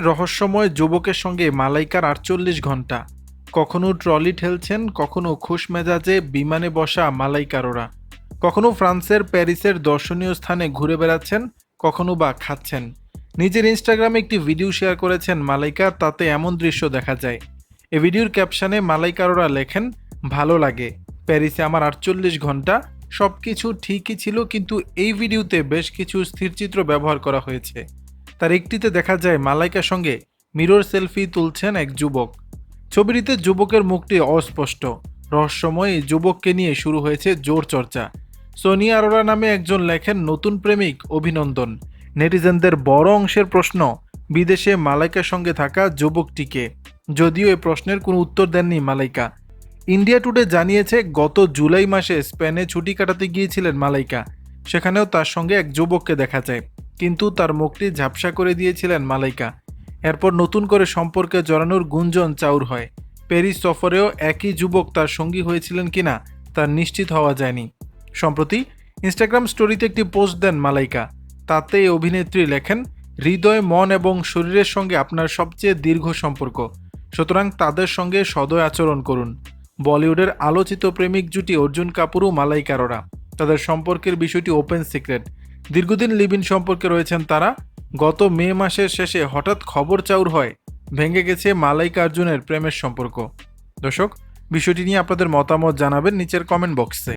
রহস্যময় যুবকের সঙ্গে মালাইকার ৪৮ ঘন্টা। কখনো ট্রলি ঠেলছেন, কখনো খুশ মেজাজে বিমানে বসা মালাইকারোরা, কখনো ফ্রান্সের প্যারিসের দর্শনীয় স্থানে ঘুরে বেড়াচ্ছেন, কখনো বা খাচ্ছেন। নিজের ইনস্টাগ্রামে একটি ভিডিও শেয়ার করেছেন মালাইকা, তাতে এমন দৃশ্য দেখা যায়। এ ভিডিওর ক্যাপশনে মালাইকারোরা লেখেন, ভালো লাগে, প্যারিসে আমার ৪৮ ঘন্টা, সব কিছু ঠিকই ছিল, কিন্তু এই ভিডিওতে বেশ কিছু স্থিরচিত্র ব্যবহার করা হয়েছে। তার একটিতে দেখা যায় মালাইকার সঙ্গে মিরর সেলফি তুলছেন এক যুবক। ছবিটিতে যুবকের মুখটি অস্পষ্ট। রহস্যময় এই যুবককে নিয়ে শুরু হয়েছে জোর চর্চা। সোনিয়া আরোরা নামে একজন লেখেন, নতুন প্রেমিক অভিনন্দন। নেটিজেনদের বড় অংশের প্রশ্ন, বিদেশে মালাইকার সঙ্গে থাকা যুবকটিকে। যদিও এই প্রশ্নের কোনো উত্তর দেননি মালাইকা। ইন্ডিয়া টুডে জানিয়েছে, গত জুলাই মাসে স্পেনে ছুটি কাটাতে গিয়েছিলেন মালাইকা। সেখানেও তার সঙ্গে এক যুবককে দেখা যায়, কিন্তু তার মুখটি ঝাপসা করে দিয়েছিলেন মালাইকা। এরপর নতুন করে সম্পর্কে জড়ানোর গুঞ্জন চাউর হয়। প্যারিস সফরেও একই যুবক তার সঙ্গী হয়েছিলেন কিনা তা নিশ্চিত হওয়া যায়নি। সম্প্রতি ইনস্টাগ্রাম স্টোরিতে একটি পোস্ট দেন মালাইকা। তাতে এই অভিনেত্রী লেখেন, হৃদয়, মন এবং শরীরের সঙ্গে আপনার সবচেয়ে দীর্ঘ সম্পর্ক, সুতরাং তাদের সঙ্গে সদয় আচরণ করুন। বলিউডের আলোচিত প্রেমিক জুটি অর্জুন কাপুর ও মালাইকারোরা, তাদের সম্পর্কের বিষয়টি ওপেন সিক্রেট। দীর্ঘদিন লিভ ইন সম্পর্কে রয়েছেন তারা। গত মে মাসের শেষে হঠাৎ খবর চাউর হয়, ভেঙে গেছে মালাইকা অর্জুনের প্রেমের সম্পর্ক। দর্শক, বিষয়টি নিয়ে আপনাদের মতামত জানাবেন নিচের কমেন্ট বক্সে।